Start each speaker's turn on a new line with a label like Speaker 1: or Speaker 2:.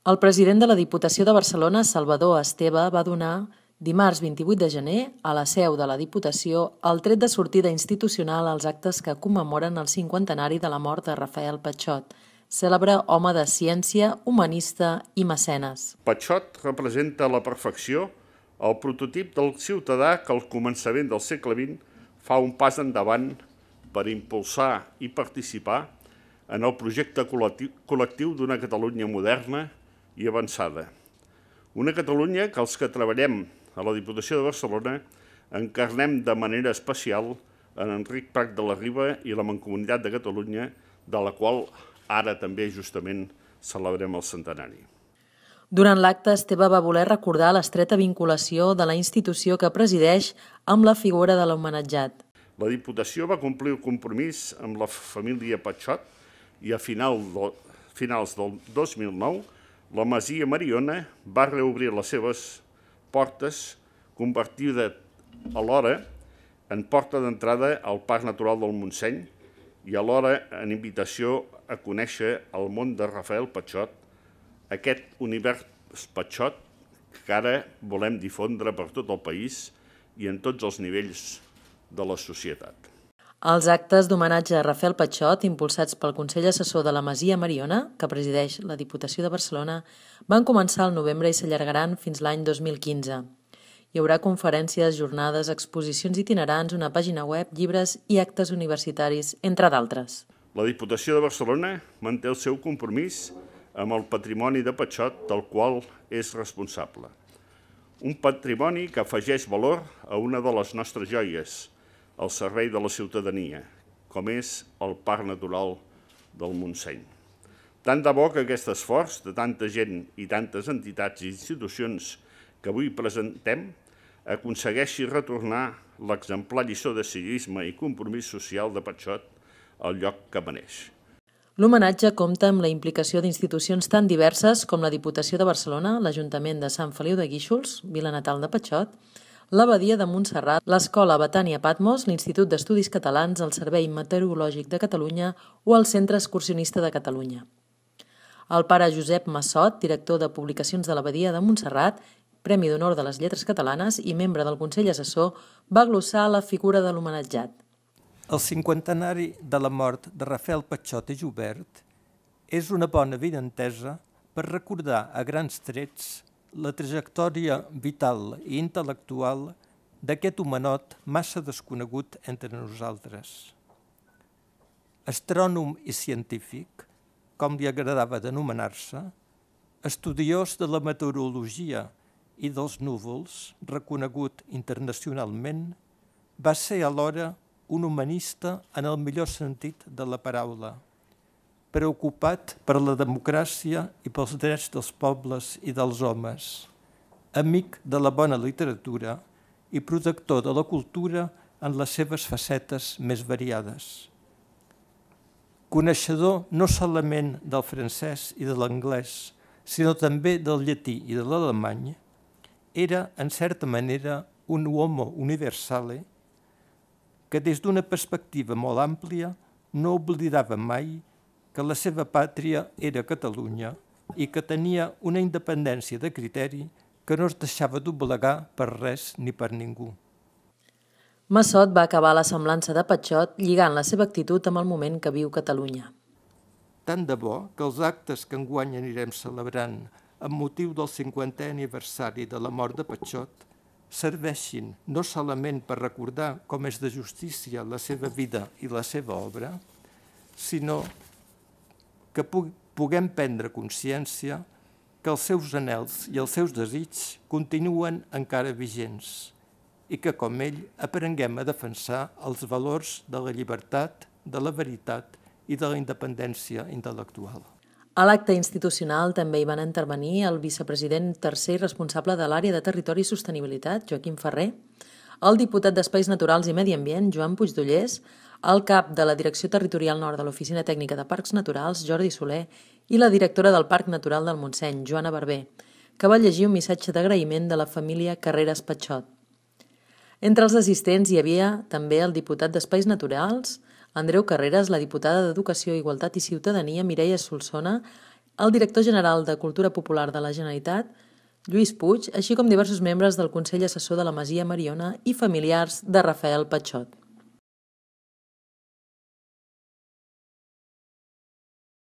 Speaker 1: El president de la Diputació de Barcelona, Salvador Esteve, va donar dimarts 28 de gener a la seu de la Diputació el tret de sortida institucional als actes que commemoren el 50enari de la mort de Rafael Patxot, cèlebre home de ciència, humanista i mecenes.
Speaker 2: Patxot representa a la perfecció el prototip del ciutadà que al començament del segle XX fa un pas endavant per impulsar i participar en el projecte col·lectiu d'una Catalunya moderna i avançada. Una Catalunya que els que treballem a la Diputació de Barcelona encarnem de manera especial en Enric Prat de la Riba i la Mancomunitat de Catalunya, de la qual ara també justament celebrem el centenari.
Speaker 1: Durant l'acte, Esteve va voler recordar l'estreta vinculació de la institució que presideix amb la figura de l'homenatjat.
Speaker 2: La Diputació va complir el compromís amb la família Patxot i a finals del 2009 la Masia Mariona va reobrir les seves portes, convertida alhora en porta d'entrada al Parc Natural del Montseny i alhora en invitació a conèixer el món de Rafael Patxot, aquest univers Patxot que ara volem difondre per tot el país i en tots els nivells de la societat.
Speaker 1: Els actes d'homenatge a Rafael Patxot, impulsats pel Consell Assessor de la Masia Mariona, que presideix la Diputació de Barcelona, van començar al novembre i s'allargaran fins l'any 2015. Hi haurà conferències, jornades, exposicions itinerants, una pàgina web, llibres i actes universitaris, entre d'altres.
Speaker 2: La Diputació de Barcelona manté el seu compromís amb el patrimoni de Patxot, del qual és responsable. Un patrimoni que afegeix valor a una de les nostres joies, al servei de la ciutadania, com és el Parc Natural del Montseny. Tant de bo que aquest esforç de tanta gent i tantes entitats i institucions que avui presentem aconsegueixi retornar l'exemplar lliçó de civisme i compromís social de Patxot al lloc que mereix.
Speaker 1: L'homenatge compta amb la implicació d'institucions tan diverses com la Diputació de Barcelona, l'Ajuntament de Sant Feliu de Guíxols, vila natal de Patxot, l'Abadia de Montserrat, l'Escola Betània Patmos, l'Institut d'Estudis Catalans, el Servei Meteorològic de Catalunya o el Centre Excursionista de Catalunya. El pare Josep Massot, director de publicacions de l'Abadia de Montserrat, Premi d'Honor de les Lletres Catalanes i membre del Consell Assessor, va glossar la figura de l'homenatjat.
Speaker 3: El 50enari de la mort de Rafael Patxot i Jubert és una bona avinentesa per recordar a grans trets la trajectòria vital i intel·lectual d'aquest homenot massa desconegut entre nosaltres. Astrònom i científic, com li agradava d'anomenar-se, estudiós de la meteorologia i dels núvols, reconegut internacionalment, va ser alhora un humanista en el millor sentit de la paraula, preocupat per la democràcia i pels drets dels pobles i dels homes, amic de la bona literatura i protector de la cultura en les seves facetes més variades. Coneixedor no solament del francès i de l'anglès, sinó també del llatí i de l'alemany, era, en certa manera, un homo universale que des d'una perspectiva molt àmplia no oblidava mai que la seva pàtria era Catalunya i que tenia una independència de criteri que no es deixava doblegar per res ni per ningú.
Speaker 1: Massot va acabar la semblança de Patxot lligant la seva actitud amb el moment que viu Catalunya.
Speaker 3: Tant de bo que els actes que enguany anirem celebrant amb motiu del 50è aniversari de la mort de Patxot serveixin no solament per recordar com és de justícia la seva vida i la seva obra, sinó que puguem prendre consciència que els seus anhels i els seus desitjos continuen encara vigents i que, com ell, aprenguem a defensar els valors de la llibertat, de la veritat i de la independència intel·lectual.
Speaker 1: A l'acte institucional també hi van intervenir el vicepresident tercer i responsable de l'àrea de Territori i Sostenibilitat, Joaquim Ferrer, el diputat d'Espais Naturals i Medi Ambient, Joan Puigdollers, el cap de la Direcció Territorial Nord de l'Oficina Tècnica de Parcs Naturals, Jordi Soler, i la directora del Parc Natural del Montseny, Joana Barber, que va llegir un missatge d'agraïment de la família Carreras Patxot. Entre els assistents hi havia també el diputat d'Espais Naturals, Andreu Carreras, la diputada d'Educació, Igualtat i Ciutadania, Mireia Solsona, el director general de Cultura Popular de la Generalitat, Lluís Puig, així com diversos membres del Consell Assessor de la Masia Mariona i familiars de Rafael Patxot.